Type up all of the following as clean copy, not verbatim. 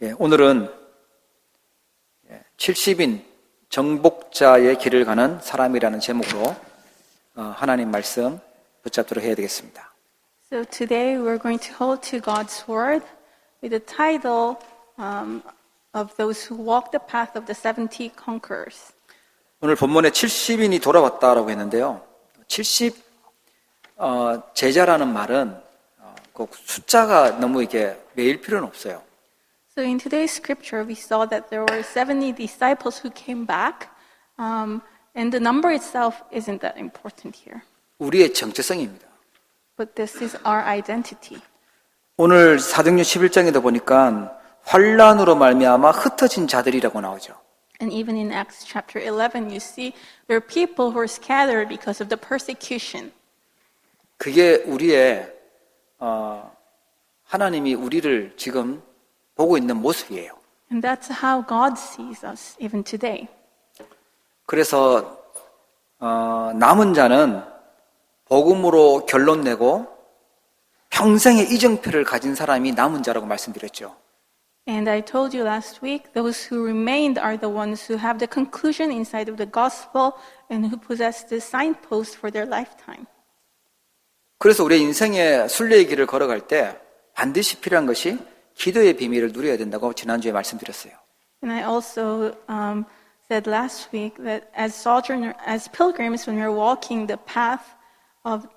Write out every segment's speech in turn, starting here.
오늘은 70인 정복자의 길을 가는 사람이라는 제목으로 하나님 말씀 붙잡도록 해야 되겠습니다. So today we're going to hold to God's Word with the title of those who walk the path of the 70 conquerors. 오늘 본문에 70인이 돌아왔다라고 했는데요. 70 제자라는 말은 그 숫자가 너무 이게 매일 필요는 없어요. So in today's scripture we saw that there were 70 disciples who came back, and the number itself isn't that important here. 우리의 정체성입니다. But this is our identity. 오늘 사도행전 11장에도 보니까 환난으로 말미암아 흩어진 자들이라고 나오죠. And even in Acts chapter 11 you see there are people who are scattered because of the persecution. 그게 우리의 하나님이 우리를 지금 보고 있는 모습이에요. And that's how God sees us even today. 그래서 남은 자는 복음으로 결론 내고 평생의 이정표를 가진 사람이 남은 자라고 말씀드렸죠. And I told you last week, those who remained are the ones who have the conclusion inside of the gospel and who possess the signpost for their lifetime. 그래서 우리의 인생의 순례의 길을 걸어갈 때 반드시 필요한 것이 기도의 비밀을 누려야 된다고 지난주에 말씀드렸어요. And I also said last week that as pilgrims, when we're walking the path of,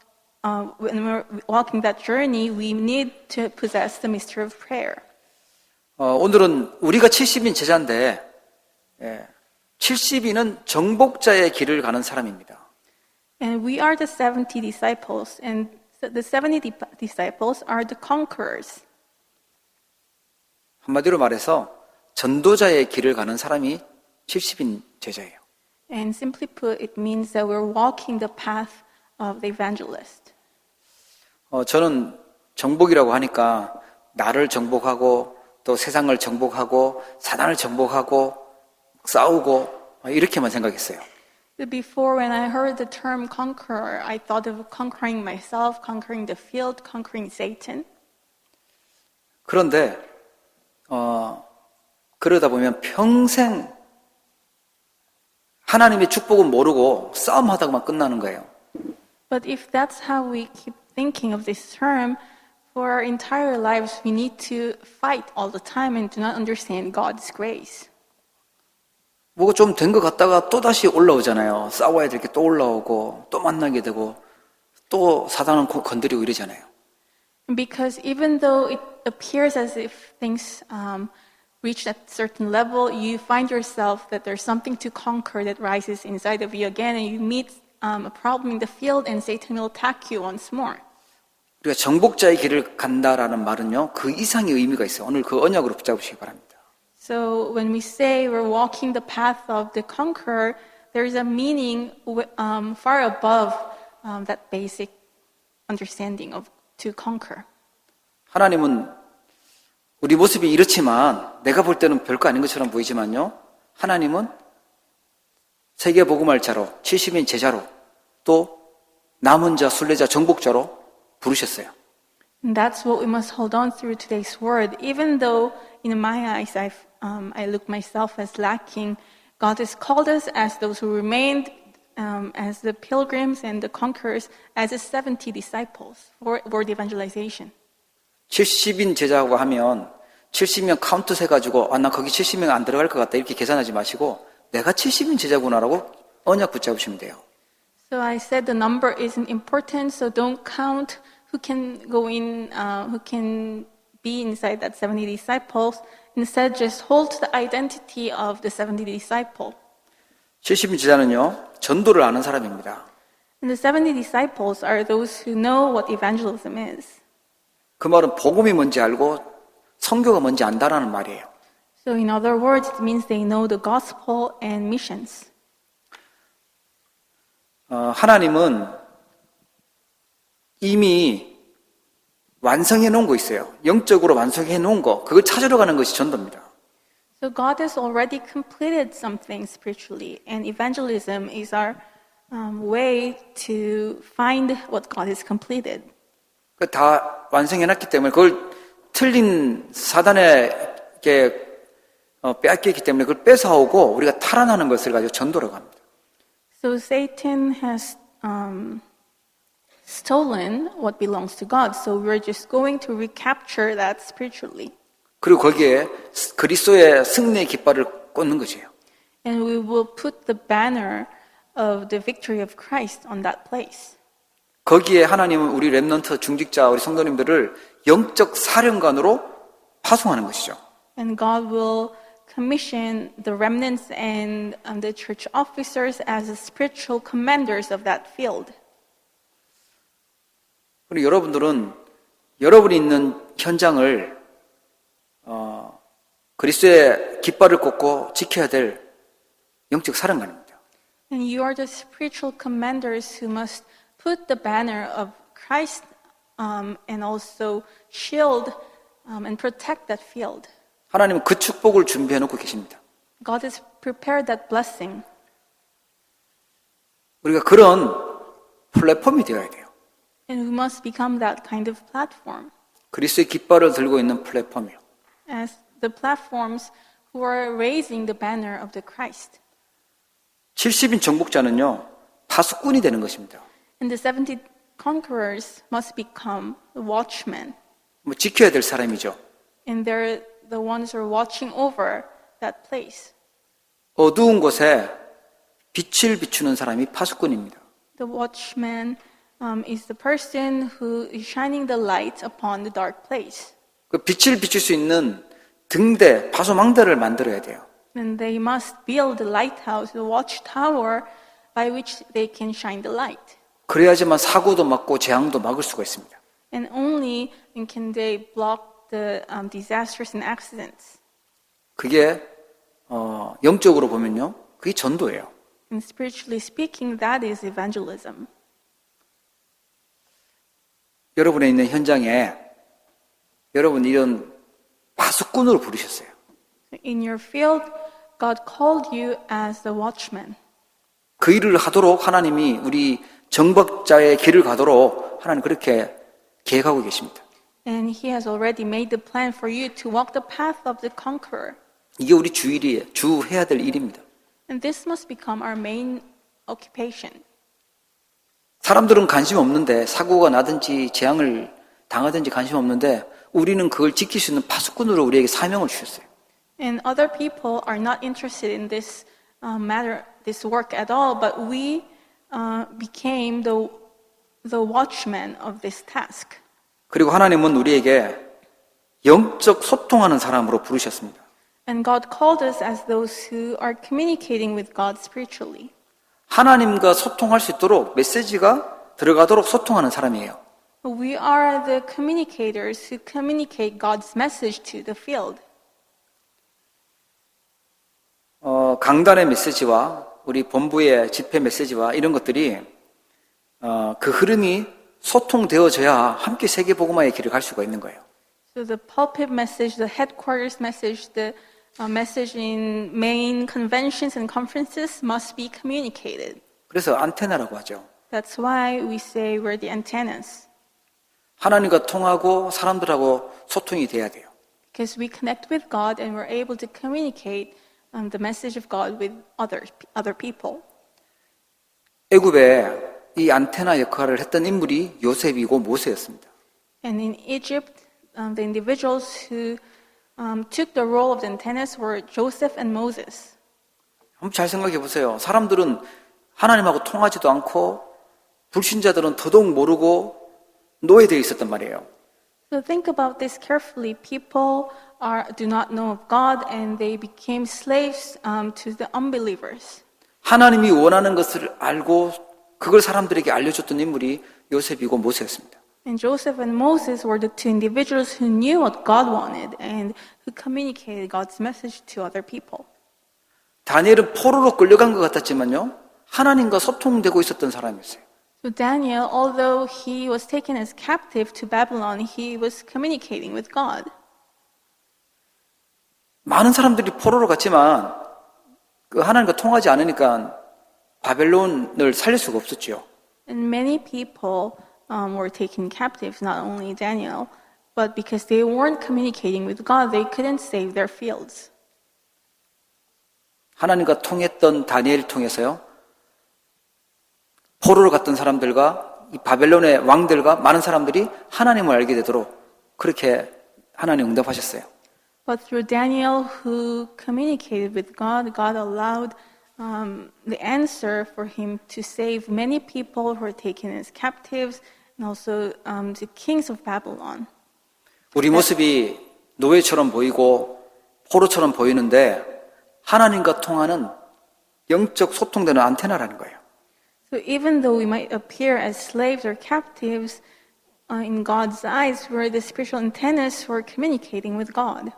when we're walking that journey, we need to possess the mystery of prayer. 오늘은 우리가 70인 제자인데 70인은 정복자의 길을 가는 사람입니다. And we are the 70 disciples, and the 70 disciples are the conquerors. 한마디로 말해서 전도자의 길을 가는 사람이 70인 제자예요. And simply put, it means that we're walking the path of the evangelist. 저는 정복이라고 하니까 나를 정복하고 또 세상을 정복하고 사단을 정복하고 싸우고 이렇게만 생각했어요. Before, when I heard the term conqueror, I thought of conquering myself, conquering the field, conquering Satan. 그런데 그러다 보면 평생 하나님의 축복은 모르고 싸움하다가만 끝나는 거예요. But if that's how we keep thinking of this term, for our entire lives we need to fight all the time and do not understand God's grace. 뭐가 좀 된 것 같다가 또 다시 올라오잖아요. 싸워야 될 게 또 올라오고 또 만나게 되고 또 사단은 건드리고 이러잖아요. Because even though it appears as if things reach a certain level, you find yourself that there's something to conquer that rises inside of you again, and you meet a problem in the field, and Satan will attack you once more. 우리가 정복자의 길을 간다라는 말은요, 그 이상의 의미가 있어요. 오늘 그 언약으로 붙잡으시기 바랍니다. So when we say we're walking the path of the conqueror, there is a meaning far above that basic understanding of to conquer. 하나님은 우리 모습이 이렇지만 내가 볼 때는 별거 아닌 것처럼 보이지만요. 하나님은 세계 복음할자로 70인 제자로 또 남은 자 순례자 정복자로 부르셨어요. And that's what we must hold on through today's word. Even though in my eyes I look myself as lacking, God has called us as those who remained, as the pilgrims and the conquerors, as the 70 disciples for word evangelization. 70인 제자라고 하면 70명 카운트 세가지고 나 거기 70명 안 들어갈 것 같다 이렇게 계산하지 마시고 내가 70인 제자구나라고 언약 붙잡으시면 돼요. So I said the number isn't important, so don't count who can go in, who can be inside that 70 disciples. Instead, just hold the identity of the 70 disciple. 70인 제자는요, 전도를 아는 사람입니다. And the 70 disciples are those who know what evangelism is. 그 말은 복음이 뭔지 알고 선교가 뭔지 안다라는 말이에요. So in other words, it means they know the gospel and missions. 하나님은 이미 완성해 놓은 거 있어요. 영적으로 완성해 놓은 거, 그걸 찾으러 가는 것이 전도입니다. So God has already completed something spiritually, and evangelism is our way to find what God has completed. 다 완성해 놨기 때문에 그걸 틀린 사단의 빼앗기기 때문에 그걸 뺏어오고 우리가 탈환하는 것을 가지고 전도라고 합니다. So Satan has stolen what belongs to God. So we're just going to recapture that spiritually. 그리고 거기에 그리스도의 승리의 깃발을 꽂는 것이에요. And we will put the banner of the victory of Christ on that place. 거기에 하나님은 우리 렘넌트 중직자 우리 성도님들을 영적 사령관으로 파송하는 것이죠. And God will commission the remnants and the church officers as the spiritual commanders of that field. 그리고 여러분들은 여러분이 있는 현장을 그리스도의 깃발을 꽂고 지켜야 될 영적 사령관입니다. And you are the spiritual commanders who must put the banner of Christ and also shield and protect that field. 하나님은 그 축복을 준비해 놓고 계십니다. God has prepared that blessing. 우리가 그런 플랫폼이 되어야 돼요. And we must become that kind of platform. 그리스도의 깃발을 들고 있는 플랫폼이요. As the platforms who are raising the banner of the Christ. 70인 정복자는요, 파수꾼이 되는 것입니다. And the 70 conquerors must become the watchmen. 뭐 지켜야 될 사람이죠. And they're the ones who are watching over that place. 어두운 곳에 빛을 비추는 사람이 파수꾼입니다. The watchman is the person who is shining the light upon the dark place. 그 빛을 비출 수 있는 등대, 파수망대를 만들어야 돼요. And they must build the lighthouse, the watchtower, by which they can shine the light. 그래야지만 사고도 막고 재앙도 막을 수가 있습니다. And only then can they block the disasters and accidents. 그게 영적으로 보면요, 그게 전도예요. And spiritually speaking, that is evangelism. 여러분의 있는 현장에 여러분 이런 파수꾼으로 부르셨어요. In your field, God called you as the watchman. 그 일을 하도록 하나님이 우리 정박자의 길을 가도록 하나님 그렇게 계획하고 계십니다. And He has already made the plan for you to walk the path of the conqueror. 이게 우리 주일이에요. 주 해야 될 일입니다. And this must become our main occupation. 사람들은 관심 없는데 사고가 나든지 재앙을 당하든지 관심 없는데 우리는 그걸 지킬 수 있는 파수꾼으로 우리에게 사명을 주셨어요. And other people are not interested in this matter, this work at all, but we became the watchmen of this task. 그리고 하나님은 우리에게 영적 소통하는 사람으로 부르셨습니다. And God called us as those who are communicating with God spiritually. 하나님과 소통할 수 있도록 메시지가 들어가도록 소통하는 사람이에요. We are the communicators who communicate God's message to the field. 강단의 메시지와 우리 본부의 집회 메시지와 이런 것들이 그 흐름이 소통되어져야 함께 세계복음화의 길을 갈 수가 있는 거예요. So the pulpit message, the headquarters message, the message in main conventions and conferences must be communicated. 그래서 안테나라고 하죠. That's why we say we're the antennas. 하나님과 통하고 사람들하고 소통이 돼야 돼요. Because we connect with God and we're able to communicate the message of God with other people. 애굽에 이 안테나 역할을 했던 인물이 요셉이고 모세였습니다. And in Egypt, the individuals who took the role of the antennas were Joseph and Moses. 한번 잘 생각해 보세요. 사람들은 하나님하고 통하지도 않고 불신자들은 더더욱 모르고 노예되어 있었단 말이에요. So think about this carefully. People do not know of God and they became slaves to the unbelievers. 하나님이 원하는 것을 알고 그걸 사람들에게 알려줬던 인물이 요셉이고 모세였습니다. And Joseph and Moses were the two individuals who knew what God wanted and who communicated God's message to other people. 다니엘은 포로로 끌려간 것 같았지만요, 하나님과 소통되고 있었던 사람이었어요. So Daniel, although he was taken as captive to Babylon, he was communicating with God. 많은 사람들이 포로로 갔지만 그 하나님과 통하지 않으니까 바벨론을 살릴 수가 없었지요. And many people were taken captive, not only Daniel, But because they weren't communicating with God, they couldn't save their fields. 하나님과 통했던 다니엘을 통해서요. 포로를 갔던 사람들과 이 바벨론의 왕들과 많은 사람들이 하나님을 알게 되도록 그렇게 하나님 응답하셨어요. But through Daniel, who communicated with God, God allowed the answer for him to save many people who were taken as captives, and also the kings of Babylon. 우리 모습이 노예처럼 보이고 포로처럼 보이는데 하나님과 통하는 영적 소통되는 안테나라는 거예요. So even though we might appear as slaves or captives, in God's eyes, we're the spiritual antennas who are communicating with God.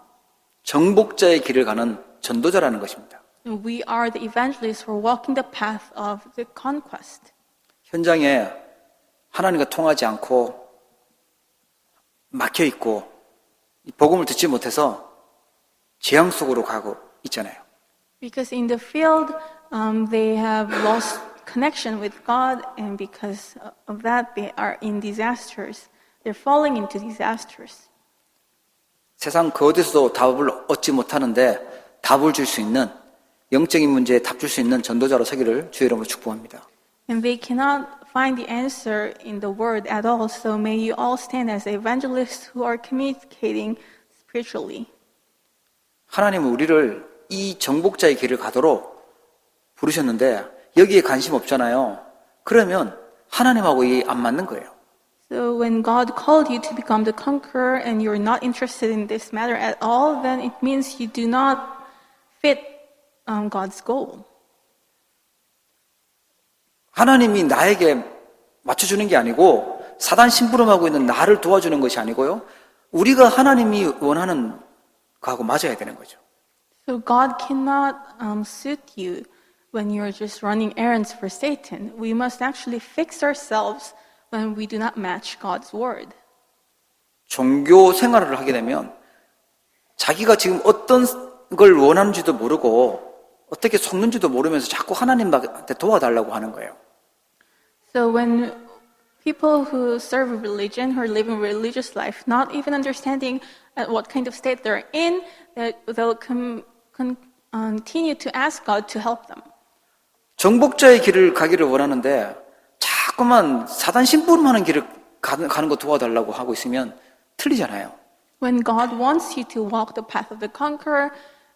정복자의 길을 가는 전도자라는 것입니다. We are the evangelists who are walking the path of the conquest. 현장에 하나님과 통하지 않고 막혀 있고 복음을 듣지 못해서 재앙 속으로 가고 있잖아요. Because in the field, they have lost connection with God, and because of that, they are in disasters. They're falling into disasters. 세상 그 어디서도 답을 얻지 못하는데 답을 줄 수 있는 영적인 문제에 답 줄 수 있는 전도자로 서기를 주의 이름으로 축복합니다. And they cannot find the answer in the word at all, so may you all stand as evangelists who are communicating spiritually. 하나님은 우리를 이 정복자의 길을 가도록 부르셨는데 여기에 관심 없잖아요. 그러면 하나님하고 이게 안 맞는 거예요. So when God called you to become the conqueror and you're not interested in this matter at all, then it means you do not fit God's goal. 하나님이 나에게 맞춰주는 게 아니고 사단 심부름하고 있는 나를 도와주는 것이 아니고요. 우리가 하나님이 원하는 거하고 맞아야 되는 거죠. So God cannot suit you when you're just running errands for Satan. We must actually fix ourselves when we do not match God's word. 종교 생활을 하게 되면 자기가 지금 어떤 걸 원하는지도 모르고 어떻게 속는지도 모르면서 자꾸 하나님한테 도와달라고 하는 거예요. So when people who serve religion, who are living religious life, not even understanding what kind of state they're in, that they'll continue to ask God to help them. 정복자의 길을 가기를 원하는데 자꾸만 사단 심부름하는 길을 가는 거 도와달라고 하고 있으면 틀리잖아요. When God wants you to walk the path of the conqueror,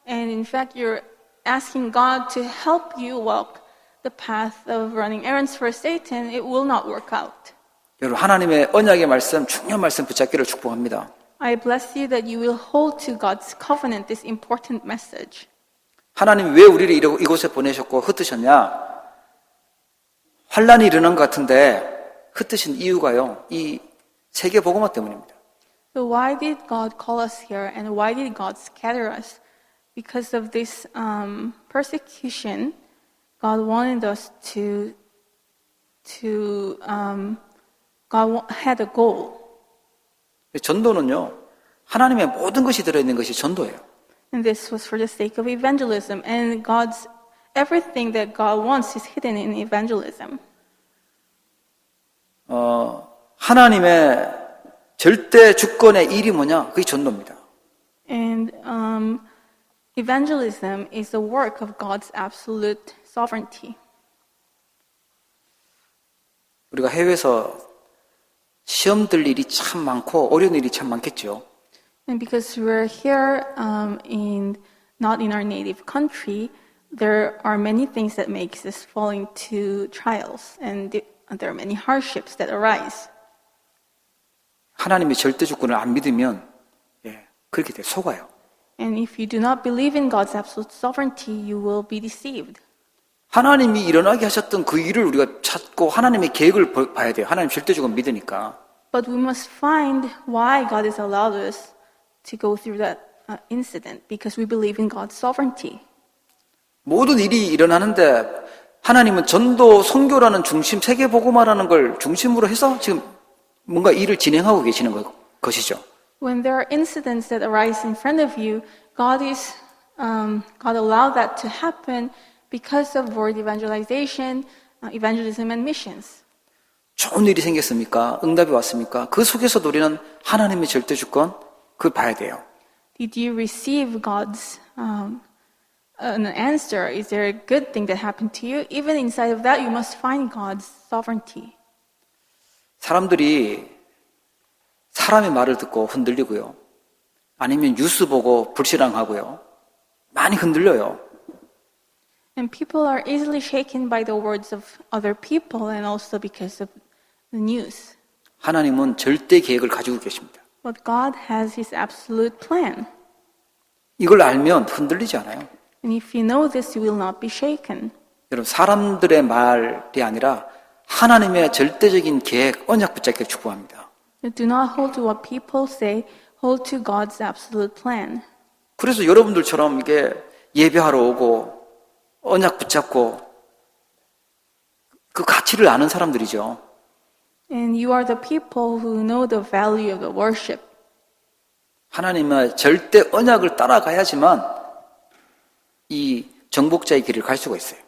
and in fact you're asking God to help you walk the path of running errands for Satan, it will not work out. 여러분 하나님의 언약의 말씀, 중요한 말씀 붙잡기를 축복합니다. I bless you that you will hold to God's covenant, this important message. 하나님 왜 우리를 이곳에 보내셨고 흩으셨냐? 환란이 일어난 것 같은데 흩으신 이유가요. 이 세계 복음화 때문입니다. So why did God call us here, and why did God scatter us? Because of this persecution, God wanted us God had a goal. 전도는요. 하나님의 모든 것이 들어있는 것이 전도예요. And this was for the sake of evangelism. And everything that God wants is hidden in evangelism. 하나님의 절대 주권의 일이 뭐냐? 그게 전도입니다. And evangelism is the work of God's absolute sovereignty. 우리가 해외에서 시험 들 일이 참 많고 어려운 일이 참 많겠죠. And because we're here not in our native country, there are many things that makes us fall into trials, and there are many hardships that arise. 하나님의 절대 주권을 안 믿으면 그렇게 돼 속아요. And if you do not believe in God's absolute sovereignty, you will be deceived. 하나님이 일어나게 하셨던 그 일을 우리가 찾고 하나님의 계획을 봐야 돼요. 하나님 절대 주권 믿으니까. But we must find why God has allowed us to go through that incident, because we believe in God's sovereignty. 모든 일이 일어나는데 하나님은 전도, 선교라는 중심, 세계 복음화라는 걸 중심으로 해서 지금 뭔가 일을 진행하고 계시는 것이죠. When there are incidents that arise in front of you, God allowed that to happen because of world evangelism and missions. 좋은 일이 생겼습니까? 응답이 왔습니까? 그 속에서도 우리는 하나님의 절대 주권, 그걸 봐야 돼요. Did you receive God's an answer? Is there a good thing that happened to you? Even inside of that, you must find God's sovereignty. 사람들이 사람의 말을 듣고 흔들리고요. 아니면 뉴스 보고 불신앙하고요. 많이 흔들려요. And people are easily shaken by the words of other people and also because of the news. 하나님은 절대 계획을 가지고 계십니다. But God has His absolute plan. 이걸 알면 흔들리지 않아요. And if you know this, you will not be shaken. 여러분, 사람들의 말이 아니라 하나님의 절대적인 계획, 언약 붙잡기를 축복합니다. Do not hold to what people say, hold to God's absolute plan. 그래서 여러분들처럼 이게 예배하러 오고 언약 붙잡고 그 가치를 아는 사람들이죠. And you are the people who know the value of the worship. 하나님의 절대 언약을 따라가야지만 이 정복자의 길을 갈 수가 있어요.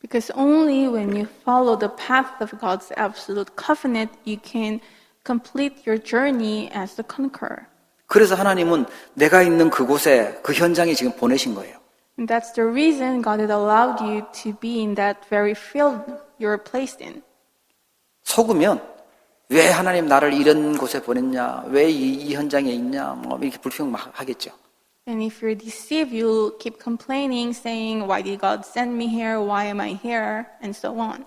Because only when you follow the path of God's absolute covenant, you can complete your journey as the conqueror. 그래서 하나님은 내가 있는 그곳에 그 현장에 지금 보내신 거예요. And that's the reason God had allowed you to be in that very field you're placed in. 속으면 왜 하나님 나를 이런 곳에 보냈냐, 왜 이 현장에 있냐, 뭐 이렇게 불평 막 하겠죠. And if you're deceived, you'll keep complaining, saying, why did God send me here? Why am I here? And so on.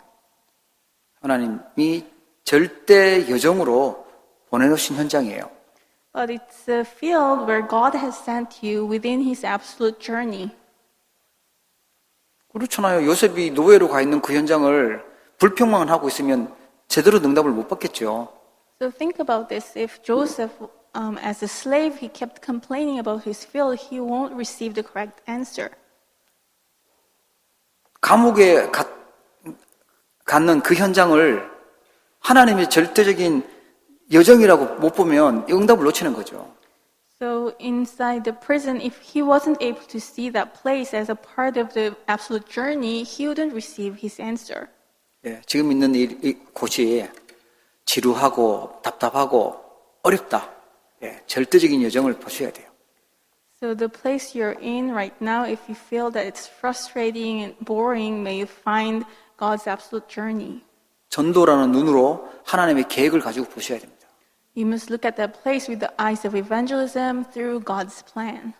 하나님이 절대 여정으로 보내놓으신 현장이에요. But it's a field where God has sent you within His absolute journey. 그렇잖아요. 요셉이 노예로 가 있는 그 현장을 불평만 하고 있으면 제대로 응답을 못 받겠죠. So think about this. If Joseph, as a slave, he kept complaining about his field, he won't receive the correct answer. 감옥에 갖는 그 현장을 하나님의 절대적인 여정이라고 못 보면 응답을 놓치는 거죠. So inside the prison, if he wasn't able to see that place as a part of the absolute journey, he wouldn't receive his answer. 예, 지금 있는 이 곳이 지루하고 답답하고 어렵다. 예, 절대적인 여정을 보셔야 돼요. So the place you're in right now, if you feel that it's frustrating and boring, may you find God's absolute journey. 전도라는 눈으로 하나님의 계획을 가지고 보셔야 됩니다. You must look at that place with the eyes of evangelism through God's plan.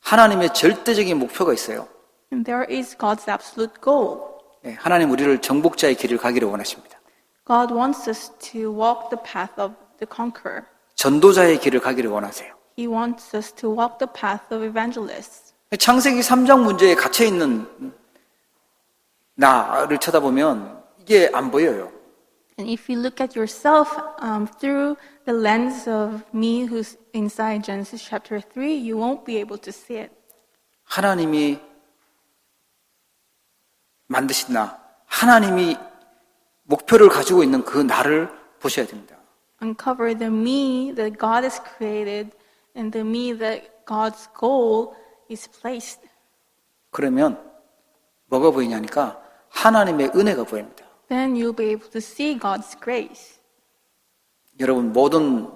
하나님의 절대적인 목표가 있어요. And there is God's absolute goal. 예, 하나님 우리를 정복자의 길을 가기를 원하십니다. God wants us to walk the path of the conqueror. 전도자의 길을 가기를 원하세요. He wants us to walk the path of evangelists. 창세기 3장 문제에 갇혀 있는 나를 쳐다보면 이게 안 보여요. And if you look at yourself through the lens of me who's inside Genesis chapter 3, you won't be able to see it. 하나님이 만드신 나, 하나님이 목표를 가지고 있는 그 나를 보셔야 됩니다. Uncover the me that God has created and the me that God's goal is placed. 그러면 뭐가 보이냐니까 하나님의 은혜가 보입니다. Then you'll be able to see God's grace. 여러분 모든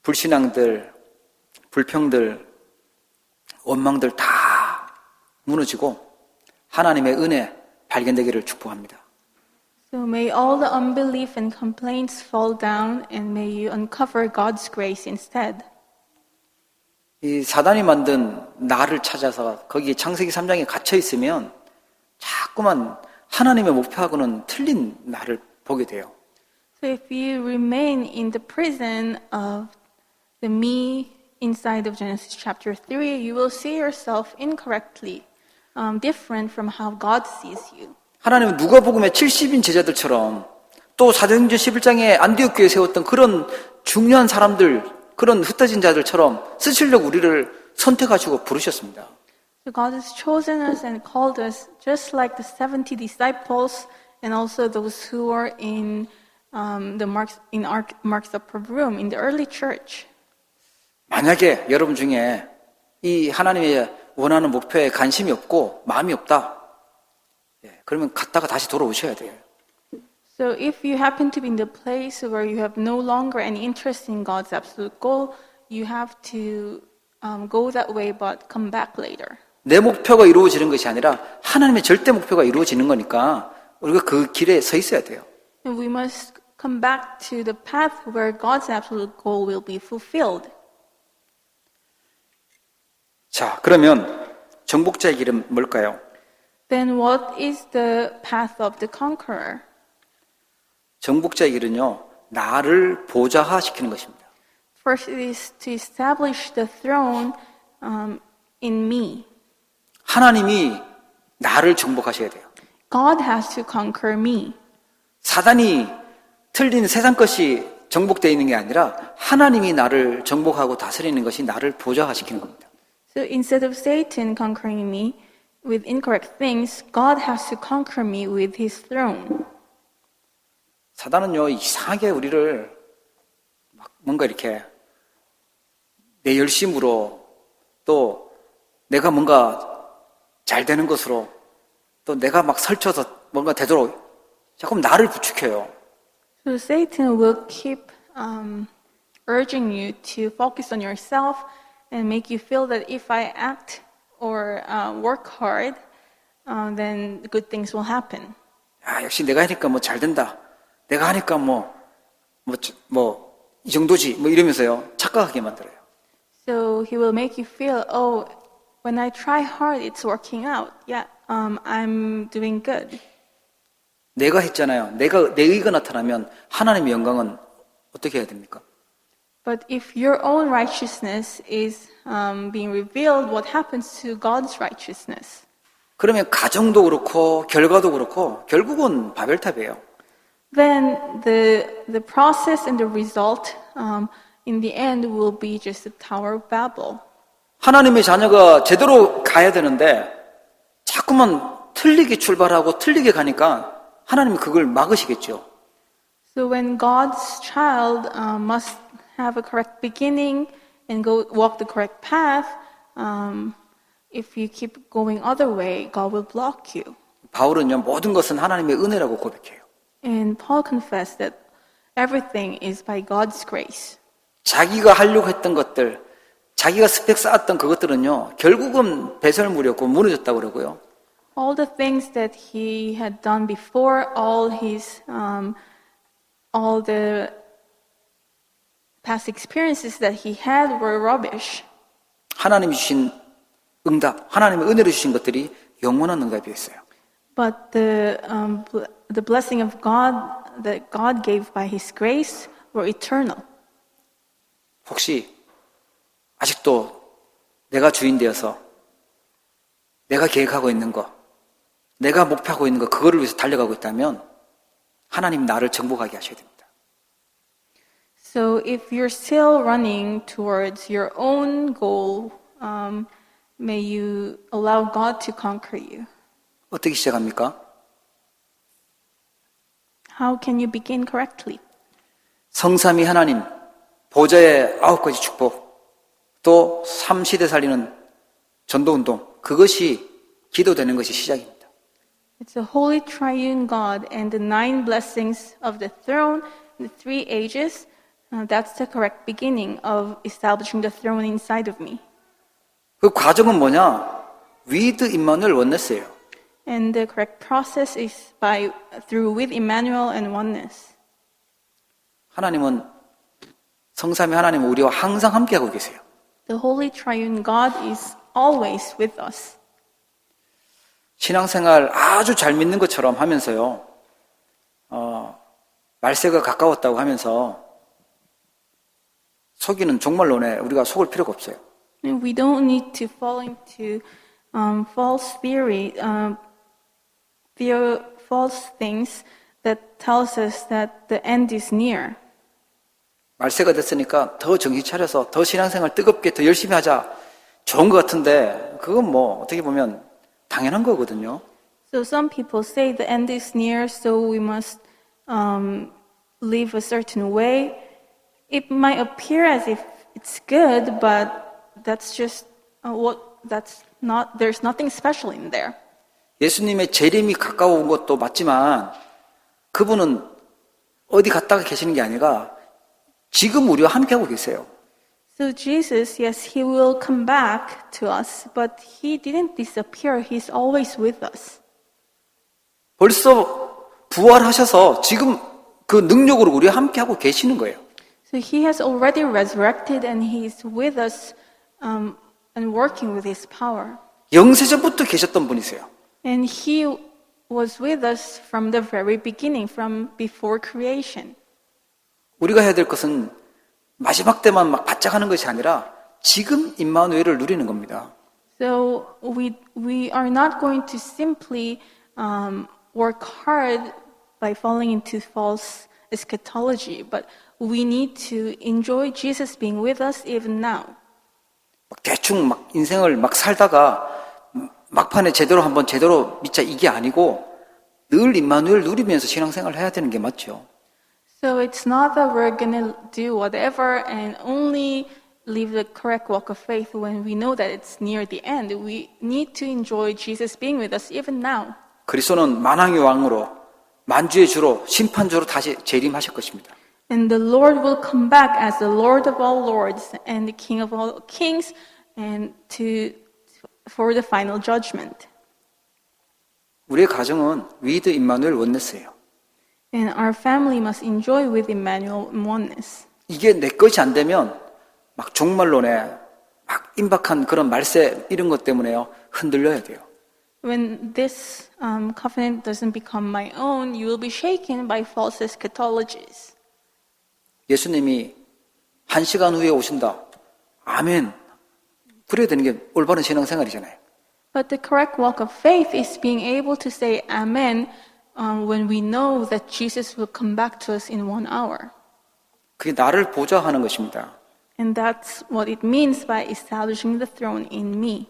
불신앙들, 불평들, 원망들 다 무너지고 하나님의 은혜 발견되기를 축복합니다. So may all the unbelief and complaints fall down and may you uncover God's grace instead. 이 사단이 만든 나를 찾아서 거기 창세기 3장에 갇혀 있으면 자꾸만 하나님의 목표하고는 틀린 나를 보게 돼요. So if you remain in the prison of the me inside of Genesis chapter 3, you will see yourself incorrectly, different from how God sees you. 하나님은 누가복음의 70인 제자들처럼 또 사도행전 11장에 안디옥 교회에 세웠던 그런 중요한 사람들, 그런 흩어진 자들처럼 쓰시려고 우리를 선택하시고 부르셨습니다. So God has chosen us and called us just like the 70 disciples and also those who were in the Mark's Upper Room in the early church. 만약에 여러분 중에 이 하나님의 원하는 목표에 관심이 없고 마음이 없다. 그러면 갔다가 다시 돌아오셔야 돼요. So if you happen to be in the place where you have no longer any interest in God's absolute goal, you have to go that way but come back later. 내 목표가 이루어지는 것이 아니라 하나님의 절대 목표가 이루어지는 거니까 우리가 그 길에 서 있어야 돼요. And we must come back to the path where God's absolute goal will be fulfilled. 자, 그러면 정복자의 길은 뭘까요? Then what is the path of the conqueror? 정복자의 길은요, 나를 보좌화시키는 것입니다. First, it is to establish the throne in me. 하나님이 나를 정복하셔야 돼요. God has to conquer me. 사단이 틀린 세상 것이 정복되어 있는 게 아니라 하나님이 나를 정복하고 다스리는 것이 나를 보좌화시키는 겁니다. So instead of Satan conquering me with incorrect things, God has to conquer me with his throne. 사단은요, 이상하게 우리를 막 뭔가 이렇게 내 열심으로 또 내가 뭔가 잘 되는 것으로 또 내가 막 설쳐서 뭔가 되도록 자꾸 나를 부추겨요. So Satan will keep urging you to focus on yourself and make you feel that if I act or work hard, then good things will happen. 아, 역시 내가 하니까 뭐 잘 된다. 내가 하니까 이 정도지. 뭐 이러면서요. 착각하게 만들어요. So he will make you feel, oh, when I try hard, it's working out. Yeah, I'm doing good. 내가 했잖아요. 내 의가 나타나면 하나님의 영광은 어떻게 해야 됩니까? But if your own righteousness is being revealed, what happens to God's righteousness? 그러면 가정도 그렇고 결과도 그렇고 결국은 바벨탑이에요. Then the process and the result in the end will be just the Tower of Babel. 하나님의 자녀가 제대로 가야 되는데 자꾸만 틀리게 출발하고 틀리게 가니까 하나님이 그걸 막으시겠죠. So when God's child must have a correct beginning and walk the correct path, if you keep going other way, God will block you. 바울은요, 모든 것은 하나님의 은혜라고 고백해요. And Paul confessed that everything is by God's grace. 자기가 하려고 했던 것들, 자기가 스펙 쌓았던 그것들은요, 결국은 배설물이었고 무너졌다고 그러고요. All the things that he had done before, all the past experiences that he had were rubbish. 하나님이 주신 응답, 하나님의 은혜로 주신 것들이 영원한 응답이었어요. But the blessing of God that God gave by His grace were eternal. 혹시 아직도 내가 주인 되어서 내가 계획하고 있는 거, 내가 목표하고 있는 거, 그거를 위해서 달려가고 있다면 하나님 나를 정복하게 하셔야 됩니다. So if you're still running towards your own goal, may you allow God to conquer you. 어떻게 시작합니까? How can you begin correctly? 성삼위 하나님, 보좌의 9가지 축복, 또 3시대 살리는 전도운동, 그것이 기도되는 것이 시작입니다. It's the holy triune God and the 9 blessings of the throne, the 3 ages. That's the correct beginning of establishing the throne inside of me. 그 과정은 뭐냐? with 임마누엘 원네스예요. And the correct process is through with Emmanuel and oneness. 하나님은 성삼위 하나님은 우리와 항상 함께하고 계세요. The holy triune God is always with us. 신앙생활 아주 잘 믿는 것처럼 하면서요. 말세가 가까웠다고 하면서 속이는 종말론에 우리가 속을 필요가 없어요. And we don't need to fall into false theory, false things that tells us that the end is near. 말세가 됐으니까 더 정신 차려서 더 신앙생활 뜨겁게 더 열심히 하자. 좋은 것 같은데 그건 뭐 어떻게 보면 당연한 거거든요. So some people say the end is near, so we must live a certain way. It might appear as if it's good, but that's just there's nothing special in there. 예수님의 재림이 가까운 것도 맞지만 그분은 어디 갔다가 계시는 게 아니라 지금 우리와 함께하고 계세요. So Jesus, yes, he will come back to us, but he didn't disappear. He's always with us. 벌써 부활하셔서 지금 그 능력으로 우리와 함께하고 계시는 거예요. So he has already resurrected and he's with us and working with his power. 영세전부터 계셨던 분이세요. And he was with us from the very beginning, from before creation. 우리가 해야 될 것은 마지막 때만 막 바짝하는 것이 아니라 지금 임마누엘을 누리는 겁니다. So we are not going to simply work hard by falling into false eschatology, but we need to enjoy Jesus being with us even now. 막 대충 막 인생을 막 살다가 막판에 제대로 믿자 이게 아니고 늘 임마누엘 누리면서 신앙생활을 해야 되는 게 맞죠. So it's not that we're going to do whatever and only live the correct walk of faith when we know that it's near the end. We need to enjoy Jesus being with us even now. 그리스도는 만왕의 왕으로 만주의 주로 심판주로 다시 재림하실 것입니다. And the Lord will come back as the Lord of all lords and the King of all kings and for the final judgment. 우리의 가정은 위드 임마누엘 원네스예요. And our family must enjoy with Emmanuel oneness. 이게 내 것이 안 되면 막 종말론에 막 임박한 그런 말세 이런 것 때문에요 흔들려야 돼요. When this covenant doesn't become my own, you will be shaken by false eschatologies. 예수님이 1시간 후에 오신다. 아멘. 그래야 되는 게 올바른 신앙생활이잖아요. But the correct walk of faith is being able to say Amen when we know that Jesus will come back to us in 1 hour. 그게 나를 보좌하는 것입니다. And that's what it means by establishing the throne in me.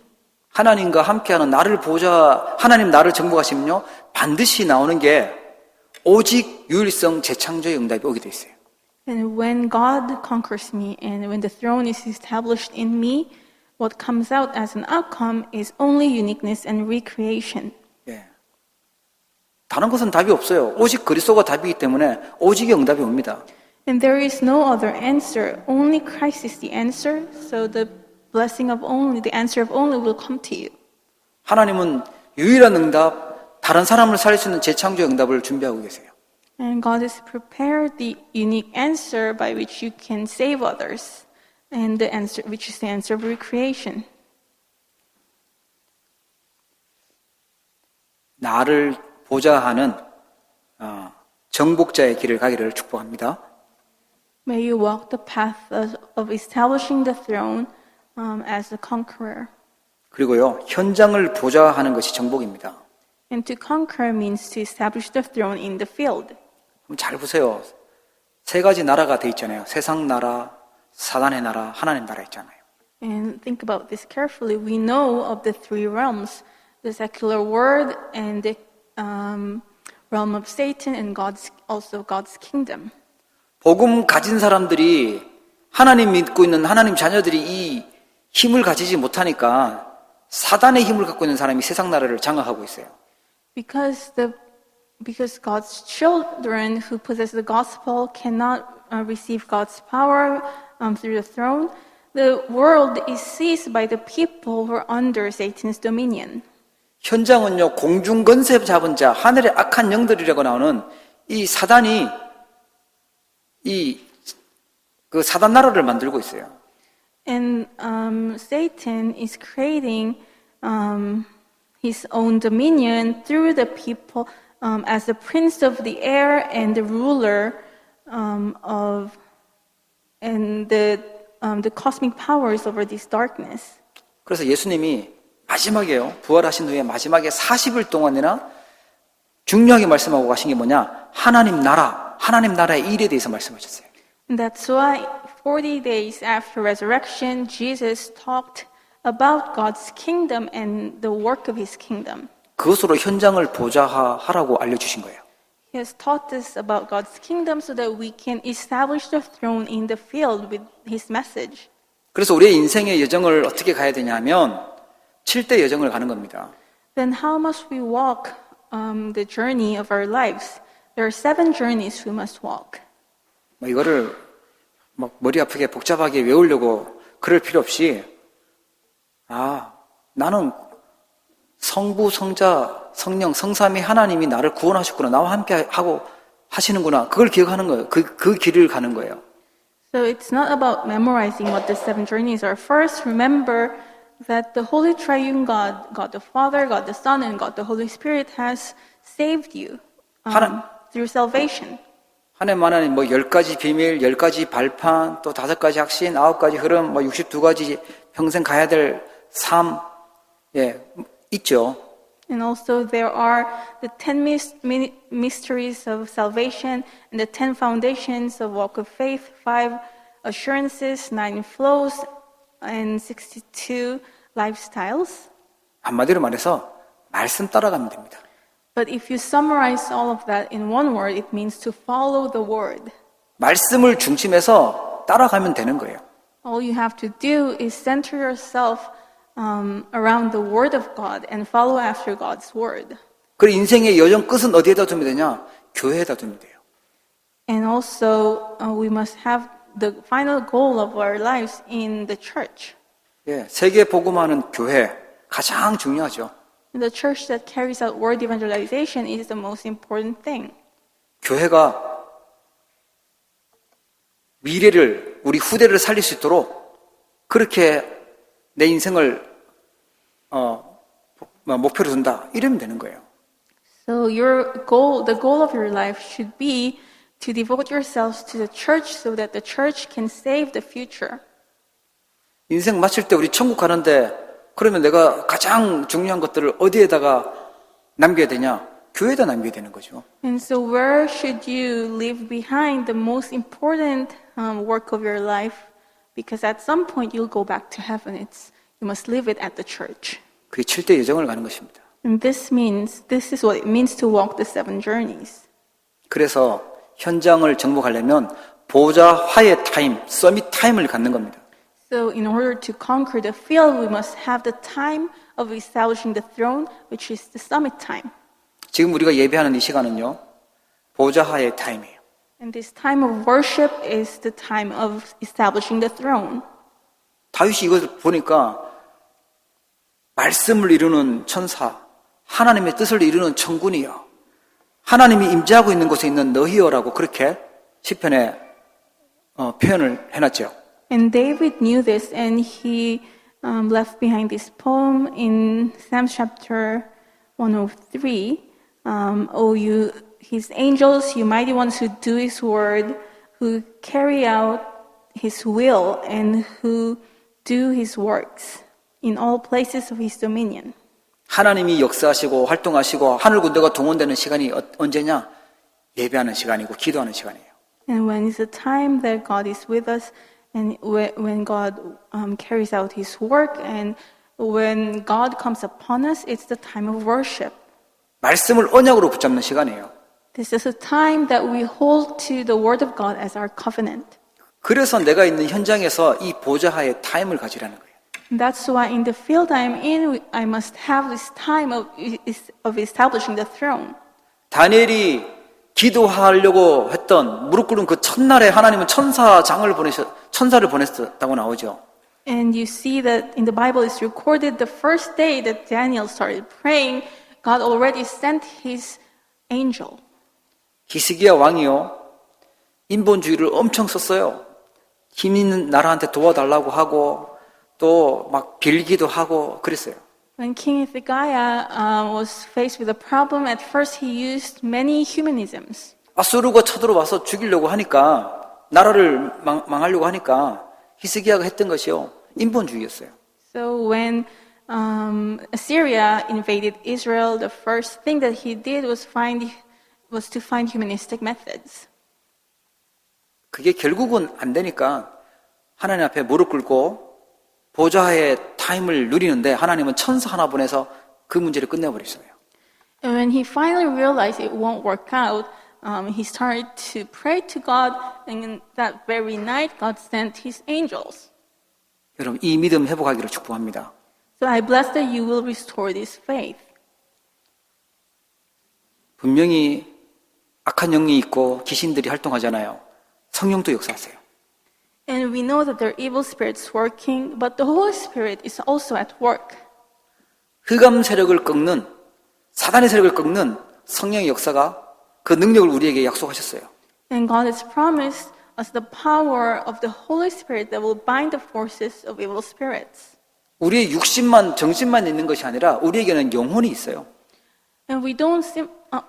하나님과 함께하는 하나님 나를 정복하시면요 반드시 나오는 게 오직 유일성 재창조의 응답이 오게 돼 있어요. And when God conquers me and when the throne is established in me, what comes out as an outcome is only uniqueness and recreation. 예. 다른 것은 답이 없어요. 오직 그리스도가 답이기 때문에 오직의 응답이 옵니다. And there is no other answer. Only Christ is the answer. So the blessing of only, the answer of only will come to you. 하나님은 유일한 응답, 다른 사람을 살릴 수 있는 재창조의 응답을 준비하고 계세요. And God has prepared the unique answer by which you can save others. And the answer, which is the answer of recreation. 나를 보좌하는 정복자의 길을 가기를 축복합니다. May you walk the path of establishing the throne as a conqueror. 그리고요, 현장을 보좌하는 것이 정복입니다. And to conquer means to establish the throne in the field. 잘 보세요. 3가지 나라가 돼 있잖아요. 세상 나라, 사단의 나라, 하나님 나라 있잖아요. And think about this carefully. We know of the 3 realms, the secular world and the realm of Satan and also God's kingdom. 복음 가진 사람들이 하나님 믿고 있는 하나님 자녀들이 이 힘을 가지지 못하니까 사단의 힘을 갖고 있는 사람이 세상 나라를 장악하고 있어요. Because God's children who possess the gospel cannot receive God's power through the throne, the world is seized by the people who are under Satan's dominion. 현장은요, 공중 건세 잡은 자, 하늘의 악한 영들이라고 나오는 이 사단이 그 사단 나라를 만들고 있어요. And Satan is creating his own dominion through the people as the prince of the air and the ruler and the cosmic powers over this darkness. 그래서 예수님이 마지막에요, 부활하신 후에 마지막에 40일 동안이나 중요하게 말씀하고 가신 게 뭐냐? 하나님 나라의 일에 대해서 말씀하셨어요. And that's why 40 days after resurrection, Jesus talked about God's kingdom and the work of his kingdom. 그것으로 현장을 보좌하라고 알려주신 거예요. He has taught us about God's kingdom so that we can establish the throne in the field with his message. 그래서 우리의 인생의 여정을 어떻게 가야 되냐면 7대 여정을 가는 겁니다. Then how must we walk the journey of our lives? There are 7 journeys we must walk. 뭐 이거를 막 머리 아프게 복잡하게 외우려고 그럴 필요 없이 나는 성부, 성자, 성령, 성삼위 하나님이 나를 구원하셨구나. 나와 함께 하고 하시는구나. 그걸 기억하는 거예요. 그 길을 가는 거예요. So it's not about memorizing what the 7 journeys are. First, remember that the Holy Triune God, God the Father, God the Son, and God the Holy Spirit has saved you through salvation. 하나님 뭐 10가지 비밀, 10가지 발판, 또 5가지 확신, 9가지 흐름, 뭐 62가지 평생 가야 될 삶, 있죠. And also there are the 10 mysteries of salvation and the 10 foundations of walk of faith, 5 assurances, 9 flows, and 62 lifestyles. 한마디로 말해서 말씀 따라가면 됩니다. But if you summarize all of that in one word, it means to follow the word. 말씀을 중심해서 따라가면 되는 거예요. All you have to do is center yourself around the word of God and follow after God's word. 그리고 인생의 여정 끝은 어디에다 두면 되냐? 교회에다 두면 돼요. And also, we must have the final goal of our lives in the church. 세계 복음화는 교회 가장 중요하죠. The church that carries out word evangelization is the most important thing. 교회가 미래를 우리 후대를 살릴 수 있도록 그렇게 내 인생을 목표로 둔다 이러면 되는 거예요. So your goal, the goal of your life should be to devote yourselves to the church so that the church can save the future. 인생 마칠 때 우리 천국 가는데 그러면 내가 가장 중요한 것들을 어디에다가 남겨야 되냐? 교회에다 남겨야 되는 거죠. And so where should you leave behind the most important work of your life? Because at some point you'll go back to heaven. You must leave it at the church. 그게 7대 여정을 가는 것입니다. And this is what it means to walk the 7 journeys. 그래서 현장을 정복하려면 보좌 화해 타임, 서밋 타임을 갖는 겁니다. So in order to conquer the field, we must have the time of establishing the throne, which is the summit time. 지금 우리가 예배하는 이 시간은요, 보좌 화해 타임이에요. And this time of worship is the time of establishing the throne. 다윗이 이것을 보니까 말씀을 이루는 천사, 하나님의 뜻을 이루는 천군이여, 하나님이 임재하고 있는 곳에 있는 너희여라고 그렇게 시편에 표현을 해놨죠. And David knew this, and he left behind this poem in Psalms chapter 103. You, his angels, you mighty ones who do his word, who carry out his will, and who do his works in all places of his dominion. 하나님이 역사하시고 활동하시고 하늘 군대가 동원되는 시간이 언제냐? 예배하는 시간이고 기도하는 시간이에요. And when is the time that God is with us, and when God carries out His work, and when God comes upon us, it's the time of worship. 말씀을 언약으로 붙잡는 시간이에요. This is a time that we hold to the Word of God as our covenant. 그래서 내가 있는 현장에서 이 보좌하의 타임을 가지라는 거예요. And that's why in the field I'm in, I must have this time of establishing the throne. 다니엘이 기도하려고 했던 무릎 꿇은 그 첫날에 하나님은 천사를 보냈다고 나오죠. And you see that in the Bible it's recorded the first day that Daniel started praying, God already sent his angel. 히스기야 왕이요, 인본주의를 엄청 썼어요. 힘 있는 나라한테 도와달라고 하고 또 막 빌기도 하고 그랬어요. When King Hezekiah was faced with a problem, at first he used many humanisms. 아수르가 쳐들어와서 죽이려고 하니까, 나라를 망하려고 하니까 히스기야가 했던 것이요, 인본주의였어요. So when Assyria invaded Israel, the first thing that he did was to find humanistic methods. 그게 결국은 안 되니까 하나님 앞에 무릎 꿇고 보좌의 타임을 누리는데 하나님은 천사 하나 보내서 그 문제를 끝내버렸어요. And when he finally realized it won't work out, he started to pray to God, and that very night God sent his angels. 여러분, 이 믿음 회복하기를 축복합니다. So I bless that you will restore this faith. 분명히 악한 영이 있고 귀신들이 활동하잖아요. 성령도 역사하세요. And we know that there are evil spirits working, but the Holy Spirit is also at work. 흑암 세력을 꺾는, 사단의 세력을 꺾는 성령의 역사가 그 능력을 우리에게 약속하셨어요. And God has promised us the power of the Holy Spirit that will bind the forces of evil spirits. 우리의 육신만, 정신만 있는 것이 아니라 우리에게는 영혼이 있어요. And we don't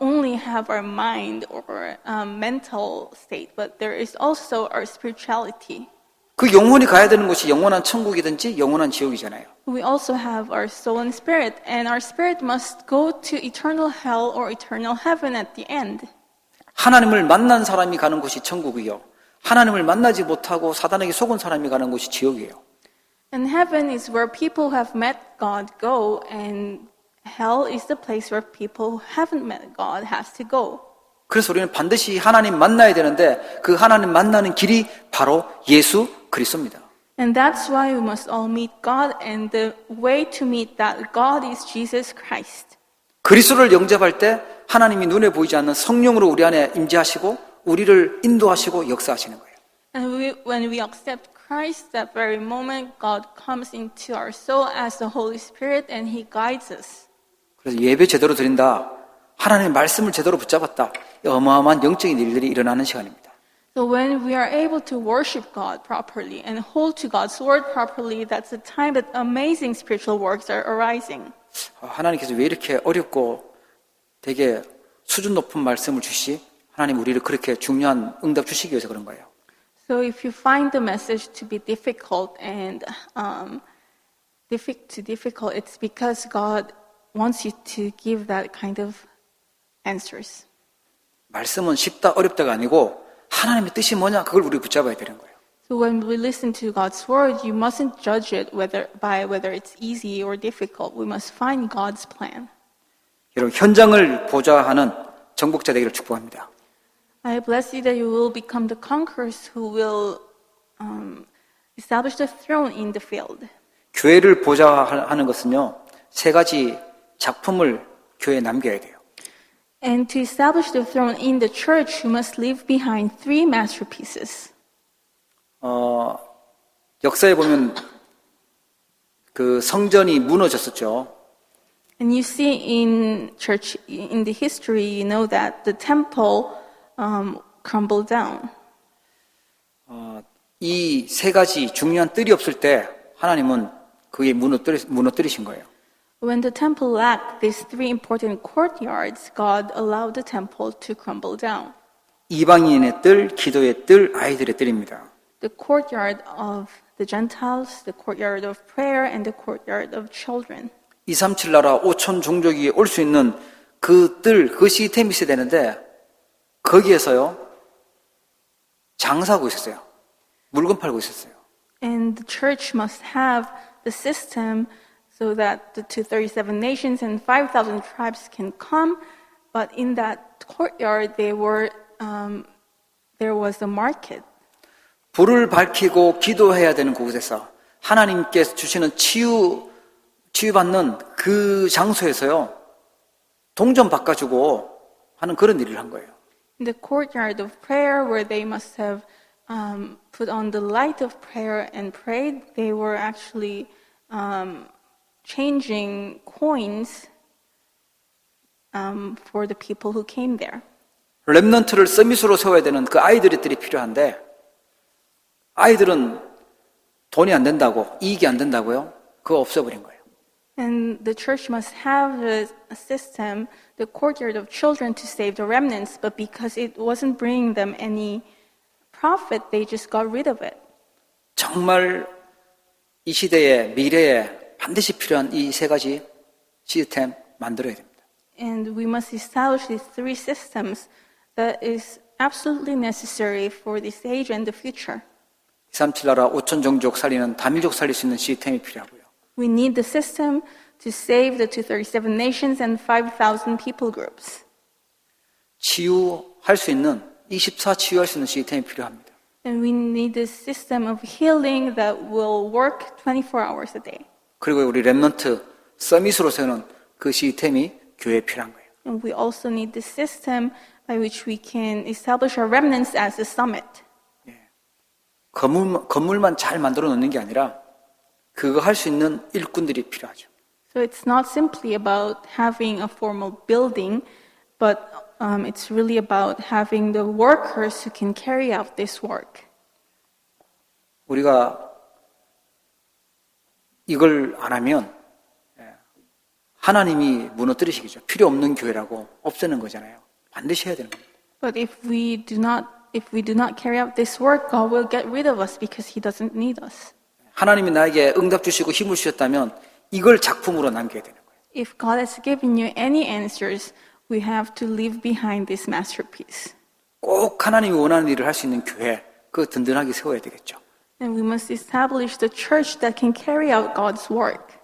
only have our mind or mental state, but there is also our spirituality. 그 영혼이 가야 되는 곳이 영원한 천국이든지 영원한 지옥이잖아요. We also have our soul and spirit, and our spirit must go to eternal hell or eternal heaven at the end. 하나님을 만난 사람이 가는 곳이 천국이요. 하나님을 만나지 못하고 사단에게 속은 사람이 가는 곳이 지옥이에요. And heaven is where people who have met God go, and hell is the place where people who haven't met God has to go. 그래서 우리는 반드시 하나님 만나야 되는데 그 하나님 만나는 길이 바로 예수 그리스도입니다. And that's why we must all meet God, and the way to meet that God is Jesus Christ. 그리스도를 영접할 때 하나님이 눈에 보이지 않는 성령으로 우리 안에 임재하시고 우리를 인도하시고 역사하시는 거예요. And when we accept Christ, that very moment, God comes into our soul as the Holy Spirit, and He guides us. 그래서 예배 제대로 드린다. 하나님의 말씀을 제대로 붙잡았다. 어마어마한 영적인 일들이 일어나는 시간입니다. So when we are able to worship God properly and hold to God's word properly, that's the time that amazing spiritual works are arising. 하나님께서 왜 이렇게 어렵고 되게 수준 높은 말씀을 주시? 하나님 우리를 그렇게 중요한 응답 주시기 위해서 그런 거예요. So if you find the message to be difficult and difficult, it's because God wants you to give that kind of answers. 말씀은 쉽다 어렵다가 아니고 하나님의 뜻이 뭐냐 그걸 우리 붙잡아야 되는 거예요. So when we listen to God's word, you mustn't judge it by whether it's easy or difficult. We must find God's plan. 여러분 현장을 보좌하는 정복자 되기를 축복합니다. I bless you that you will become the conquerors who will establish the throne in the field. 교회를 보좌하는 것은요 세 가지 작품을 교회에 남겨야 돼요. And to establish the throne in the church, you must leave behind 3 masterpieces. 역사에 보면 그 성전이 무너졌었죠. And you see in church, in the history, you know that the temple crumbled down. 이 세 가지 중요한 뜰이 없을 때 하나님은 그게 무너뜨리신 거예요. When the temple lacked these 3 important courtyards, God allowed the temple to crumble down. 이방인의 뜰, 기도의 뜰, 아이들의 뜰입니다. The courtyard of the Gentiles, the courtyard of prayer, and the courtyard of children. 237 나라 5천 종족이 올 수 있는 그 뜰, 그 시스템이 있어야 되는데 거기에서요 장사하고 있었어요. 물건 팔고 있었어요. And the church must have the system so that the 237 nations and 5,000 tribes can come. But in that courtyard, there was a market. 불을 밝히고 기도해야 되는 그곳에서 하나님께서 주시는 치유받는 그 장소에서요 동전 바꿔주고 하는 그런 일을 한 거예요. In the courtyard of prayer, where they must have put on the light of prayer and prayed, they were actually changing coins for the people who came there. 렘넌트를 서밋으로 세워야 되는 그 아이들이 필요한데 아이들은 돈이 안 된다고 이익이 안 된다고요? 그거 없애버린 거예요. And the church must have a system, the courtyard of children, to save the remnants, but because it wasn't bringing them any profit, they just got rid of it. 정말 이 시대의 미래에 반드시 필요한 이 세 가지 시스템 만들어야 됩니다. And we must establish these 3 systems that is absolutely necessary for this age and the future. 237 나라 5천 종족 살리는 다민족 살릴 수 있는 시스템이 필요하고요. We need the system to save the 237 nations and 5,000 people groups. 치유할 수 있는 24 치유할 수 있는 시스템이 필요합니다. And we need this system of healing that will work 24 hours a day. 그리고 우리 렘넌트 서밋으로 세우는 그 시스템이 교회에 필요한 거예요. And we also need the system by which we can establish our remnants as the summit. 건물만 잘 만들어 놓는 게 아니라 그거 할 수 있는 일꾼들이 필요하죠. So it's not simply about having a formal building, but it's really about having the workers who can carry out this work. 우리가 이걸 안 하면 하나님이 무너뜨리시겠죠. 필요 없는 교회라고 없애는 거잖아요. 반드시 해야 되는 겁니다. But if we do not carry out this work, God will get rid of us because He doesn't need us. 하나님이 나에게 응답 주시고 힘을 주셨다면 이걸 작품으로 남겨야 되는 거예요. If God has given you any answers, we have to leave behind this masterpiece. 꼭 하나님이 원하는 일을 할 수 있는 교회, 그 든든하게 세워야 되겠죠. And we must establish the church that can carry out God's work.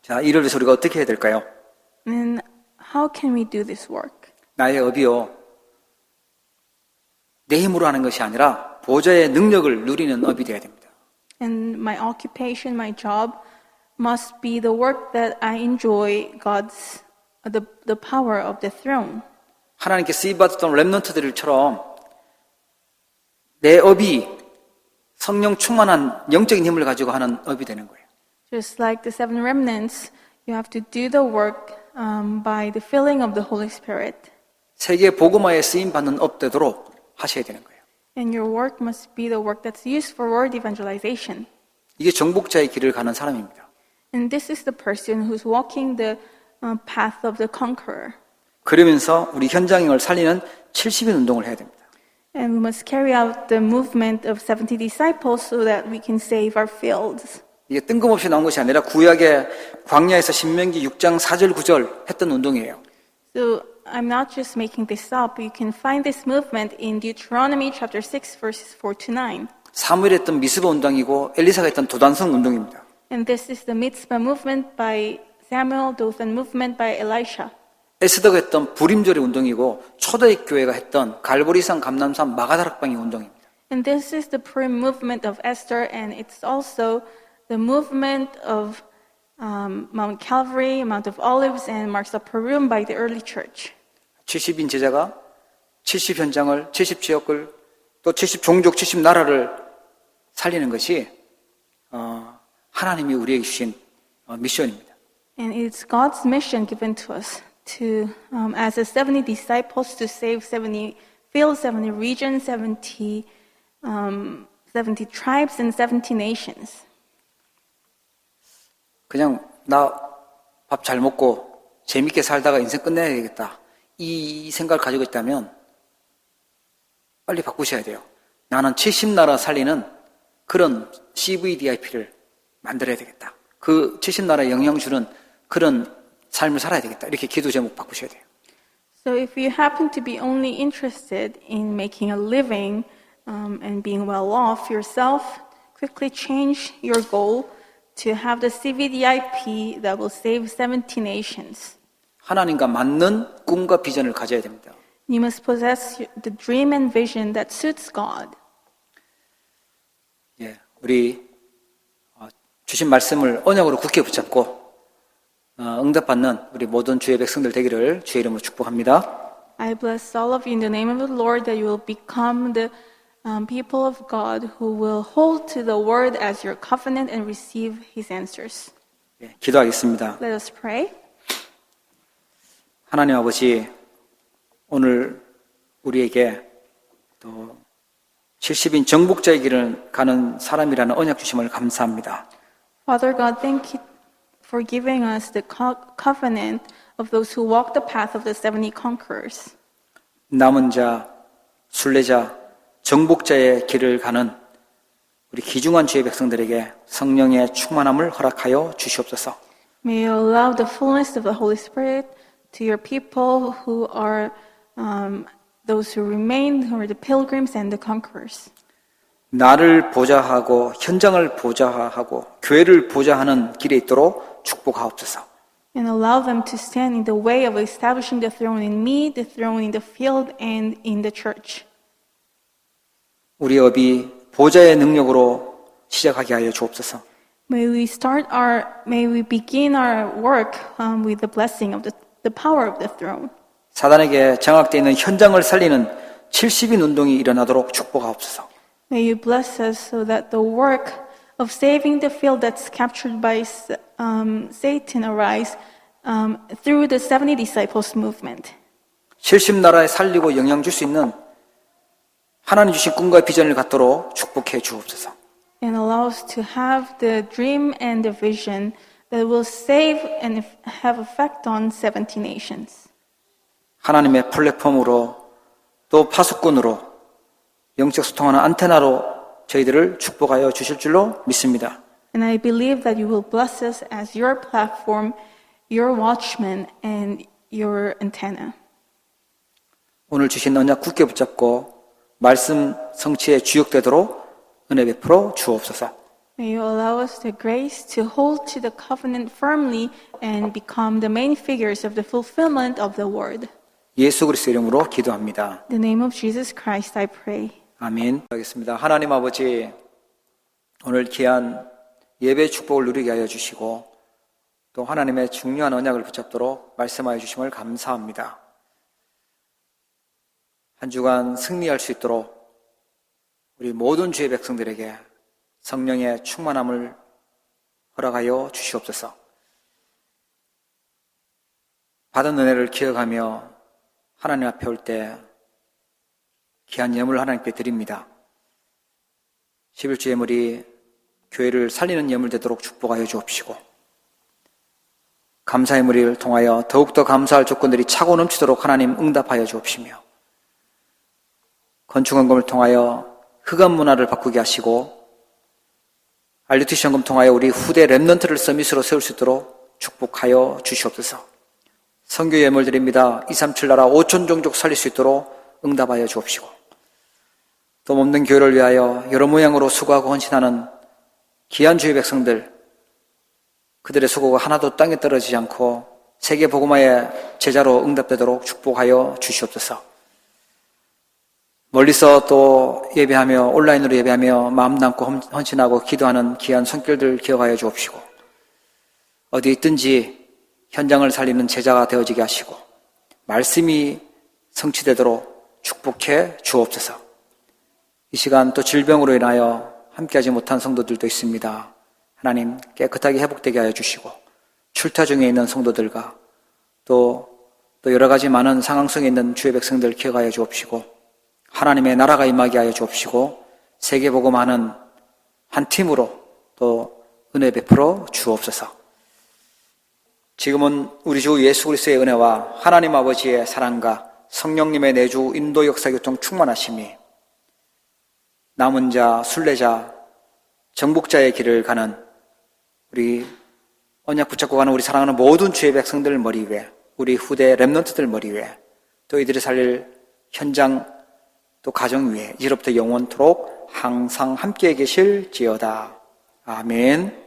자, 이를 위해서 우리가 어떻게 해야 될까요? And how can we do this work? 나의 업이요, 내 힘으로 하는 것이 아니라 보좌의 능력을 누리는 업이 되어야 됩니다. And my occupation, my job, must be the work that I enjoy God's the power of the throne. 하나님께 쓰임받았던 렘넌트들처럼 내 업이 성령 충만한 영적인 힘을 가지고 하는 업이 되는 거예요. Just like the seven remnants, you have to do the work by the filling of the Holy Spirit. 세계 복음화에 쓰임 받는 업 되도록 하셔야 되는 거예요. And your work must be the work that's used for word evangelization. 이게 정복자의 길을 가는 사람입니다. And this is the person who's walking the path of the conqueror. 그러면서 우리 현장을 살리는 70인 운동을 해야 됩니다. And we must carry out the movement of 70 disciples so that we can save our fields. 이게 뜬금없이 나온 것이 아니라 구약의 광야에서 신명기 6장 4절 9절 했던 운동이에요. So I'm not just making this up. You can find this movement in Deuteronomy chapter 6 verses 4 to 9. 사무엘이 했던 미스바 운동이고 엘리사가 했던 도단성 운동입니다. And this is the Mitzvah movement by Samuel, Dothan movement by Elisha. 에스더가 했던 부림절의 운동이고 초대의 교회가 했던 갈보리산 감남산 마가다락방의 운동입니다. And this is the Purim movement of Esther, and it's also the movement of Mount Calvary, Mount of Olives, and Marks of Purim by the early church. 70인 제자가 70 현장을, 70 지역을, 또 70 종족, 70 나라를 살리는 것이 하나님이 우리에게 주신 미션입니다. And it's God's mission given to us to, as a 70 disciples, to save 70 fields, 70 regions, 70 tribes, and 70 nations. 그냥 나 밥 잘 먹고 재밌게 살다가 인생 끝내야 되겠다. 이 생각을 가지고 있다면 빨리 바꾸셔야 돼요. 나는 70나라 살리는 그런 CVDIP를 만들어야 되겠다. 그 70나라에 영향 주는 그런 삶을 살아야 되겠다. 이렇게 기도 제목 바꾸셔야 돼요. So if you happen to be only interested in making a living and being well off yourself, quickly change your goal to have the CVDIP that will save 70 nations. 하나님과 맞는 꿈과 비전을 가져야 됩니다. You must possess the dream and vision that suits God. 예, 우리 주신 말씀을 언약으로 굳게 붙잡고 응답받는 우리 모든 주의 백성들 되기를 주의 이름으로 축복합니다. I bless all of you in the name of the Lord that you will become the people of God who will hold to the word as your covenant and receive His answers. 예, 기도하겠습니다. Let us pray. 하나님 아버지, 오늘 우리에게 또 70인 정복자의 길을 가는 사람이라는 언약 주심을 감사합니다. Father God, thank you for giving us the covenant of those who walk the path of the 70 conquerors. 남은 자, 순례자, 정복자의 길을 가는 우리 귀중한 주의 백성들에게 성령의 충만함을 허락하여 주시옵소서. May you allow the fullness of the Holy Spirit to your people who are those who remain, who are the pilgrims and the conquerors. 나를 보좌하고 현장을 보좌하고 교회를 보좌하는 길에 있도록 축복하옵소서. And allow them to stand in the way of establishing the throne in me, the throne in the field, and in the church. 우리 업이 보좌의 능력으로 시작하게 하여 주옵소서. May we begin our work with the blessing of the power of the throne. 사단에게 장악되어 있는 현장을 살리는 70인 운동이 일어나도록 축복하옵소서. May you bless us so that the work of saving the field that's captured by Satan arise through the 70 disciples movement. 70나라에 살리고 영향 줄 수 있는 하나님 주신 꿈과 비전을 갖도록 축복해 주옵소서. And allow us to have the dream and the vision that will save and have effect on 70 nations. 하나님의 플랫폼으로 또 파수꾼으로 영적 소통하는 안테나로 저희들을 축복하여 주실 줄로 믿습니다. And I believe that you will bless us as your platform, your watchman, and your antenna. 오늘 주신 언약 굳게 붙잡고 말씀 성취에 주역되도록 은혜 베풀어 주옵소서. May you allow us the grace to hold to the covenant firmly and become the main figures of the fulfillment of the word. 예수 그리스도 이름으로 기도합니다. In the name of Jesus Christ, I pray. 아멘. 하겠습니다. 하나님 아버지, 오늘 귀한 예배 축복을 누리게 하여 주시고 또 하나님의 중요한 언약을 붙잡도록 말씀하여 주심을 감사합니다. 한 주간 승리할 수 있도록 우리 모든 주의 백성들에게 성령의 충만함을 허락하여 주시옵소서. 받은 은혜를 기억하며 하나님 앞에 올 때 귀한 예물을 하나님께 드립니다. 11주 예물이 교회를 살리는 예물 되도록 축복하여 주옵시고 감사 예물을 통하여 더욱더 감사할 조건들이 차고 넘치도록 하나님 응답하여 주옵시며 건축헌금을 통하여 흑암 문화를 바꾸게 하시고 RUTC 헌금 통하여 우리 후대 랩넌트를 서밋으로 세울 수 있도록 축복하여 주시옵소서. 선교 예물 드립니다. 237 나라 5천 종족 살릴 수 있도록 응답하여 주옵시고 또 몸된 교회를 위하여 여러 모양으로 수고하고 헌신하는 귀한 주의 백성들 그들의 수고가 하나도 땅에 떨어지지 않고 세계 복음화의 제자로 응답되도록 축복하여 주시옵소서. 멀리서 또 예배하며 온라인으로 예배하며 마음 담고 헌신하고 기도하는 귀한 손길들 기억하여 주옵시고 어디 있든지 현장을 살리는 제자가 되어지게 하시고 말씀이 성취되도록 축복해 주옵소서. 이 시간 또 질병으로 인하여 함께하지 못한 성도들도 있습니다. 하나님 깨끗하게 회복되게 하여 주시고 출타 중에 있는 성도들과 또 여러 가지 많은 상황 속에 있는 주의 백성들 기억하여 주옵시고 하나님의 나라가 임하게 하여 주옵시고 세계복음하는 한 팀으로 또 은혜 베풀어 주옵소서. 지금은 우리 주 예수 그리스도의 은혜와 하나님 아버지의 사랑과 성령님의 내주 인도 역사 교통 충만하심이 남은 자, 순례자, 정복자의 길을 가는 우리 언약 붙잡고 가는 우리 사랑하는 모든 주의 백성들 머리 위에 우리 후대 랩넌트들 머리 위에 또 이들이 살릴 현장 또 가정 위에 이제로부터 영원토록 항상 함께 계실지어다. 아멘.